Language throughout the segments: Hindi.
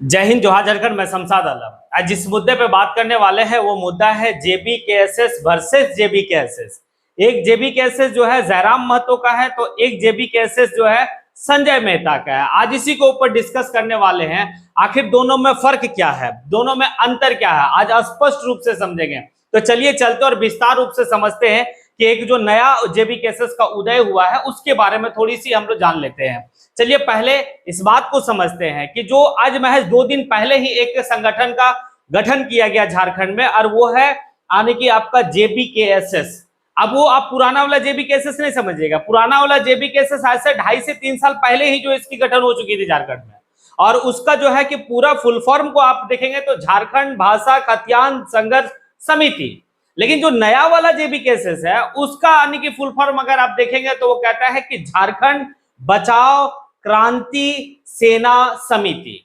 जय हिंद, जोहार झारखंड। मैं शमशाद आलम। आज जिस मुद्दे पे बात करने वाले हैं वो मुद्दा है जेबीकेएसएस वर्सेस जेबीकेएसएस। एक जेबीकेएसएस जो है जयराम महतो का है, तो एक जेबीकेएसएस जो है संजय मेहता का है। आज इसी के ऊपर डिस्कस करने वाले हैं। आखिर दोनों में फर्क क्या है, दोनों में अंतर क्या है, आज स्पष्ट रूप से समझेंगे। तो चलिए चलते और विस्तार रूप से समझते हैं कि एक जो नया जेबीकेएसएस का उदय हुआ है उसके बारे में थोड़ी सी हम लोग जान लेते हैं। चलिए पहले इस बात को समझते हैं कि जो आज महज 2 दिन पहले ही एक संगठन का गठन किया गया झारखंड में, और वो है आने की आपका जेबीकेएसएस। अब वो आप पुराना वाला जेबीकेएसएस नहीं समझिएगा। पुराना वाला जेबीकेएसएस आज से 2.5 से 3 साल पहले ही जो इसकी गठन हो चुकी थी झारखंड में, और उसका जो है कि पूरा फुल फॉर्म को आप देखेंगे तो झारखंड भाषा खतियान संघर्ष समिति। लेकिन जो नया वाला जेबीकेएसएस है उसका आने की फुल फॉर्म अगर आप देखेंगे तो वो कहता है कि झारखंड बचाओ क्रांति सेना समिति।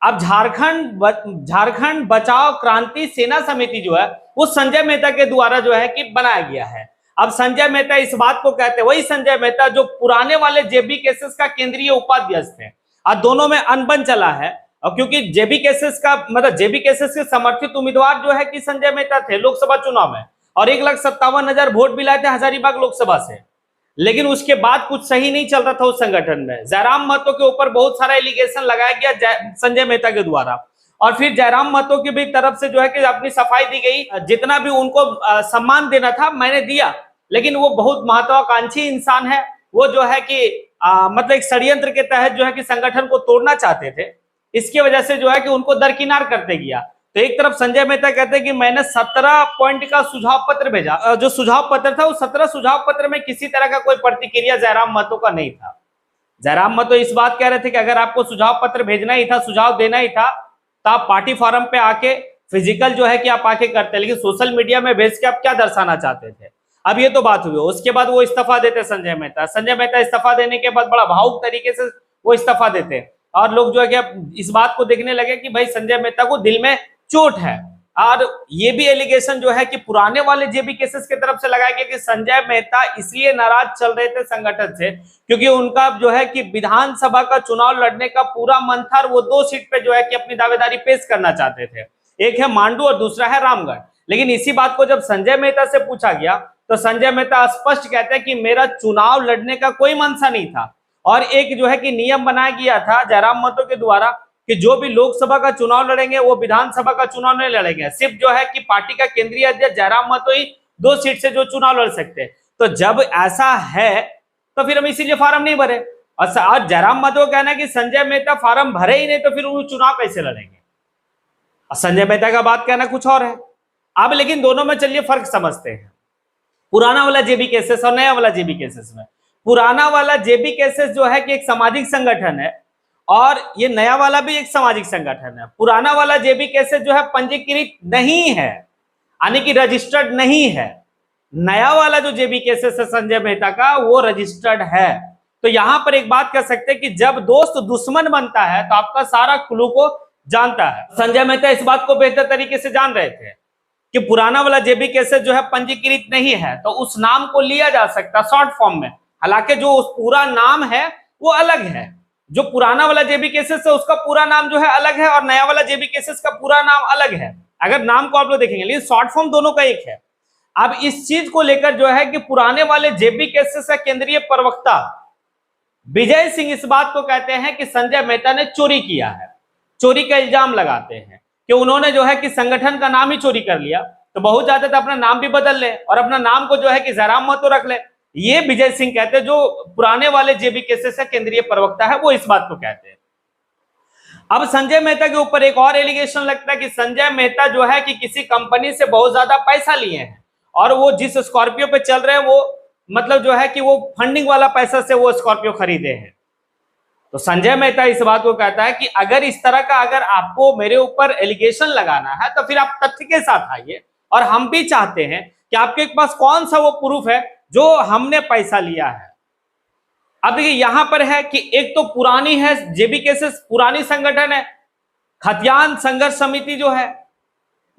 अब झारखंड बचाओ क्रांति सेना समिति जो है वो संजय मेहता के द्वारा जो है कि बनाया गया है। अब संजय मेहता इस बात को कहते हैं, वही संजय मेहता जो पुराने वाले जेबीकेएसएस का केंद्रीय उपाध्यक्ष थे, और दोनों में अनबन चला है। और क्योंकि जेबीकेएसएस का मतलब जेबीकेएसएस के समर्थित उम्मीदवार जो है कि संजय मेहता थे लोकसभा चुनाव में, और 1,57,000 वोट भी लाए थे हजारीबाग लोकसभा से। लेकिन उसके बाद कुछ सही नहीं चल रहा था उस संगठन में। जयराम महतो के ऊपर बहुत सारा एलिगेशन लगाया गया संजय मेहता के द्वारा, और फिर जयराम महतो की भी तरफ से जो है कि अपनी सफाई दी गई। जितना भी उनको सम्मान देना था मैंने दिया, लेकिन वो बहुत महत्वाकांक्षी इंसान है। वो जो है कि मतलब एक षड्यंत्र के तहत जो है कि संगठन को तोड़ना चाहते थे। इसकी वजह से जो है कि उनको दरकिनार करते गया। तो एक तरफ संजय मेहता कहते हैं कि मैंने 17 पॉइंट का सुझाव पत्र भेजा। जो सुझाव पत्र था उस 17 सुझाव पत्र में किसी तरह का कोई प्रतिक्रिया जयराम महतो का नहीं था। जयराम महतो इस बात कह रहे थे कि अगर आपको सुझाव पत्र भेजना ही था, सुझाव देना ही था, तो आप पार्टी फॉरम पे आके फिजिकल जो है कि आप आके करते, लेकिन सोशल मीडिया में भेज के आप क्या दर्शाना चाहते थे। अब ये तो बात हुई। उसके बाद वो इस्तीफा देते संजय मेहता इस्तीफा देने के बाद बड़ा भावुक तरीके से वो इस्तीफा देते, और लोग जो है कि इस बात को देखने लगे कि भाई संजय मेहता को दिल में चोट है। और ये भी एलिगेशन जो है कि पुराने वाले जेबीकेएसएस की तरफ से लगाया गया कि संजय मेहता इसलिए नाराज चल रहे थे संगठन से क्योंकि उनका जो है कि विधानसभा का चुनाव लड़ने का पूरा मन था, और वो 2 सीट पे जो है कि अपनी दावेदारी पेश करना चाहते थे। एक है मांडू और दूसरा है रामगढ़। लेकिन इसी बात को जब संजय मेहता से पूछा गया तो संजय मेहता स्पष्ट कहते हैं कि मेरा चुनाव लड़ने का कोई मनसा नहीं था, और एक जो है कि नियम बनाया गया था जयराम महतो के द्वारा कि जो भी लोकसभा का चुनाव लड़ेंगे वो विधानसभा का चुनाव नहीं लड़ेंगे। सिर्फ जो है कि पार्टी का केंद्रीय अध्यक्ष जयराम महतो ही 2 सीट से जो चुनाव लड़ सकते हैं। तो जब ऐसा है तो फिर हम इसीलिए फार्म नहीं भरे। और जयराम महतो का कहना है कि संजय मेहता फार्म भरे ही नहीं तो फिर वो चुनाव कैसे लड़ेंगे। और संजय मेहता का बात कहना कुछ और है। अब लेकिन दोनों में चलिए फर्क समझते हैं, पुराना वाला जेबीकेएसएस और नया वाला जेबीकेएसएस में। पुराना वाला जेबीकेएसएस जो है कि एक सामाजिक संगठन है, और ये नया वाला भी एक सामाजिक संगठन है। पुराना वाला जेबीकेएसएस जो है पंजीकृत नहीं है, यानी कि रजिस्टर्ड नहीं है। नया वाला जो जेबीकेएसएस है संजय मेहता का वो रजिस्टर्ड है। तो यहां पर एक बात कह सकते हैं कि जब दोस्त दुश्मन बनता है तो आपका सारा क्लू को जानता है। संजय मेहता इस बात को बेहतर तरीके से जान रहे थे कि पुराना वाला जेबीकेएसएस जो है पंजीकृत नहीं है, तो उस नाम को लिया जा सकता शॉर्ट फॉर्म में। हालांकि जो उस पूरा नाम है वो अलग है। जो पुराना वाला जेबीकेएसएस है उसका पूरा नाम जो है अलग है, और नया वाला जेबीकेएसएस का पूरा नाम अलग है। अगर नाम को आप लोग देखेंगे, लेकिन शॉर्ट फॉर्म दोनों का एक है। अब इस चीज को लेकर जो है कि पुराने वाले जेबीकेएसएस का केंद्रीय प्रवक्ता विजय सिंह इस बात को कहते हैं कि संजय मेहता ने चोरी किया है। चोरी का इल्जाम लगाते हैं कि उन्होंने जो है कि संगठन का नाम ही चोरी कर लिया, तो बहुत ज्यादा तो अपना नाम भी बदल ले और अपना नाम को जो है कि जयराम महतो रख ले। ये विजय सिंह कहते हैं, जो पुराने वाले जेबीकेएसएस का केंद्रीय प्रवक्ता है वो इस बात को कहते हैं। अब संजय मेहता के ऊपर एक और एलिगेशन लगता है कि संजय मेहता जो है कि किसी कंपनी से बहुत ज्यादा पैसा लिए हैं, और वो जिस स्कॉर्पियो पे चल रहे हैं वो मतलब जो है कि वो फंडिंग वाला पैसा से वो स्कॉर्पियो खरीदे हैं। तो संजय मेहता इस बात को कहता है कि अगर इस तरह का अगर आपको मेरे ऊपर एलिगेशन लगाना है तो फिर आप तथ्य के साथ आइए, और हम भी चाहते हैं कि आपके पास कौन सा वो प्रूफ है जो हमने पैसा लिया है। अब देखिए यहां पर है कि एक तो पुरानी है जेबीकेएसएस, पुरानी संगठन है। खतियान संघर्ष समिति जो है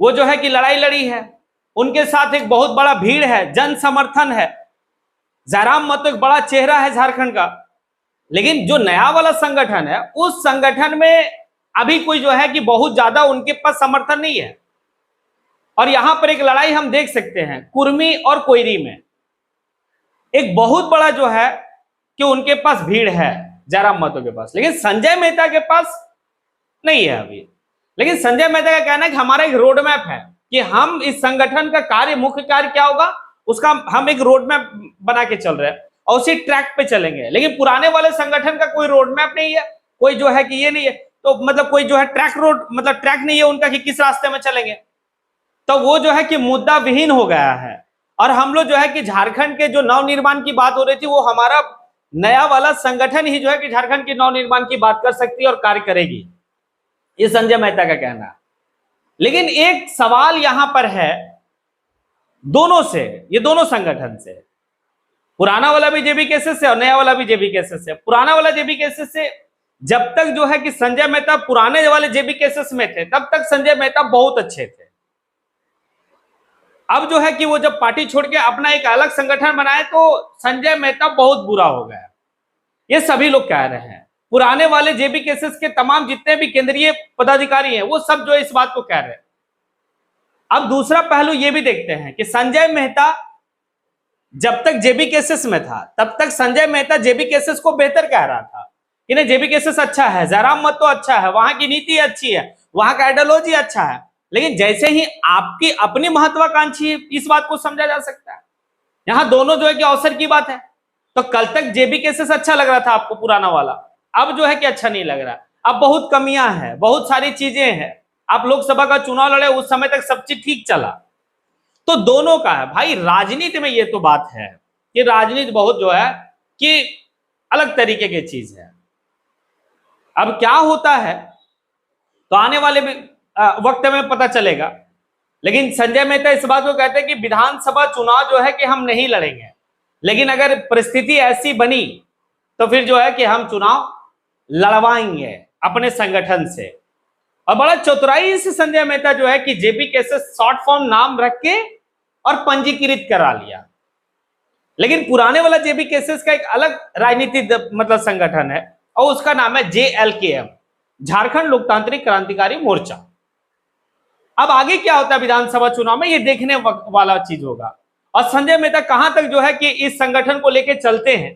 वो जो है कि लड़ाई लड़ी है, उनके साथ एक बहुत बड़ा भीड़ है, जन समर्थन है। जयराम महतो एक बड़ा चेहरा है झारखंड का। लेकिन जो नया वाला संगठन है उस संगठन में अभी कोई जो है कि बहुत ज्यादा उनके पास समर्थन नहीं है। और यहां पर एक लड़ाई हम देख सकते हैं कुर्मी और कोयरी में, एक बहुत बड़ा जो है कि उनके पास भीड़ है जयराम महतो के पास, लेकिन संजय मेहता के पास नहीं है अभी। लेकिन संजय मेहता का कहना है कि हमारा एक रोड मैप है कि हम इस संगठन का कार्य, मुख्य कार्य क्या होगा उसका हम एक रोड मैप बना के चल रहे हैं और उसी ट्रैक पे चलेंगे। लेकिन पुराने वाले संगठन का कोई रोड मैप नहीं है, कोई जो है कि ये नहीं है, तो मतलब कोई जो है ट्रैक रोड मतलब ट्रैक नहीं है उनका कि किस रास्ते में चलेंगे। तो वो जो है कि मुद्दा विहीन हो गया है। और हम लोग जो है कि झारखंड के जो नवनिर्माण की बात हो रही थी, वो हमारा नया वाला संगठन ही जो है कि झारखंड के नवनिर्माण की बात कर सकती है और कार्य करेगी, ये संजय मेहता का कहना है। लेकिन एक सवाल यहां पर है दोनों से, ये दोनों संगठन से, पुराना वाला भी जेबी केसेस से और नया वाला भी जेबी केसेस से। पुराना वाला जेबी केसेस से जब तक जो है कि संजय मेहता पुराने वाले जेबी केसेस में थे तब तक संजय मेहता बहुत अच्छे थे। अब जो है कि वो जब पार्टी छोड़ के अपना एक अलग संगठन बनाए तो संजय मेहता बहुत बुरा हो गया, ये सभी लोग कह रहे हैं। पुराने वाले जेबी केसेस के तमाम जितने भी केंद्रीय पदाधिकारी हैं वो सब जो है इस बात को कह रहे हैं। अब दूसरा पहलू ये भी देखते हैं कि संजय मेहता जब तक जेबी केसेस में था तब तक संजय मेहता जेबी केसेस को बेहतर कह रहा था कि नहीं जेबी केसेस अच्छा है, जयराम महतो अच्छा है, वहां की नीति अच्छी है, वहां का आइडियोलॉजी अच्छा है। लेकिन जैसे ही आपकी अपनी महत्वाकांक्षी, इस बात को समझा जा सकता है। यहां दोनों जो है कि अवसर की बात है। तो कल तक जेबी केसेस अच्छा लग रहा था आपको पुराना वाला, अब जो है कि अच्छा नहीं लग रहा। अब बहुत कमियां हैं, बहुत सारी चीजें हैं। आप लोकसभा का चुनाव लड़े उस समय तक सब चीज ठीक चला, तो दोनों का है भाई। राजनीति में ये तो बात है कि राजनीति बहुत जो है कि अलग तरीके की चीज है। अब क्या होता है तो आने वाले वक्त में पता चलेगा। लेकिन संजय मेहता इस बात को कहते हैं कि विधानसभा चुनाव जो है कि हम नहीं लड़ेंगे, लेकिन अगर परिस्थिति ऐसी बनी तो फिर जो है कि हम चुनाव लड़वाएंगे अपने संगठन से। और बड़ा चतुराई से संजय मेहता जो है कि जेबी केसेस शॉर्ट फॉर्म नाम रख के और पंजीकृत करा लिया। लेकिन पुराने वाला जेबी केसेस का एक अलग राजनीतिक मतलब संगठन है और उसका नाम है JLKM, झारखंड लोकतांत्रिक क्रांतिकारी मोर्चा। अब आगे क्या होता है विधानसभा चुनाव में ये देखने वाला चीज होगा। और संजय मेहता कहां तक जो है कि इस संगठन को लेकर चलते हैं,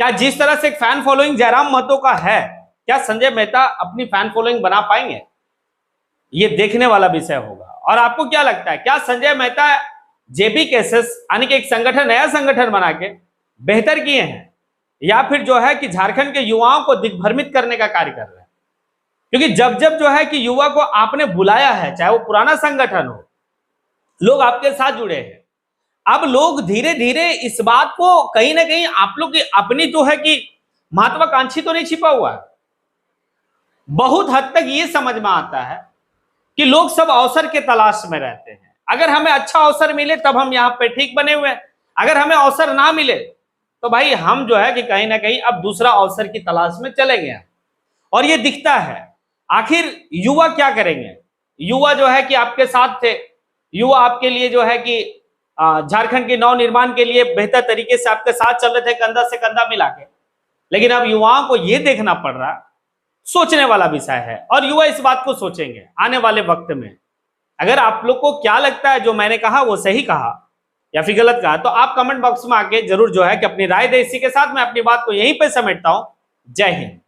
क्या जिस तरह से एक फैन फॉलोइंग जयराम महतो का है, क्या संजय मेहता अपनी फैन फॉलोइंग बना पाएंगे, ये देखने वाला विषय होगा। और आपको क्या लगता है, क्या संजय मेहता जेबी केसेस यानी कि एक संगठन, नया संगठन बना के बेहतर किए हैं, या फिर जो है कि झारखंड के युवाओं को दिग्भ्रमित करने का कार्य कर रहे हैं? क्योंकि जब जब जो है कि युवा को आपने बुलाया है, चाहे वो पुराना संगठन हो, लोग आपके साथ जुड़े हैं। अब लोग धीरे धीरे इस बात को कहीं ना कहीं आप लोग की अपनी जो है कि महत्वाकांक्षी तो नहीं छिपा हुआ है। बहुत हद तक ये समझ में आता है कि लोग सब अवसर के तलाश में रहते हैं। अगर हमें अच्छा अवसर मिले तब हम यहाँ पे ठीक बने हुए हैं, अगर हमें अवसर ना मिले तो भाई हम जो है कि कहीं ना कहीं अब दूसरा अवसर की तलाश में चले गए। और ये दिखता है। आखिर युवा क्या करेंगे? युवा जो है कि आपके साथ थे, युवा आपके लिए जो है कि झारखंड के नव निर्माण के लिए बेहतर तरीके से आपके साथ चल रहे थे, कंधा से कंधा मिला के। लेकिन अब युवाओं को यह देखना पड़ रहा, सोचने वाला विषय है और युवा इस बात को सोचेंगे आने वाले वक्त में। अगर आप लोग को क्या लगता है जो मैंने कहा वो सही कहा या फिर गलत कहा, तो आप कमेंट बॉक्स में आके जरूर जो है कि अपनी राय दे। इसी के साथ मैं अपनी बात को यहीं पे समेटता हूं। जय हिंद।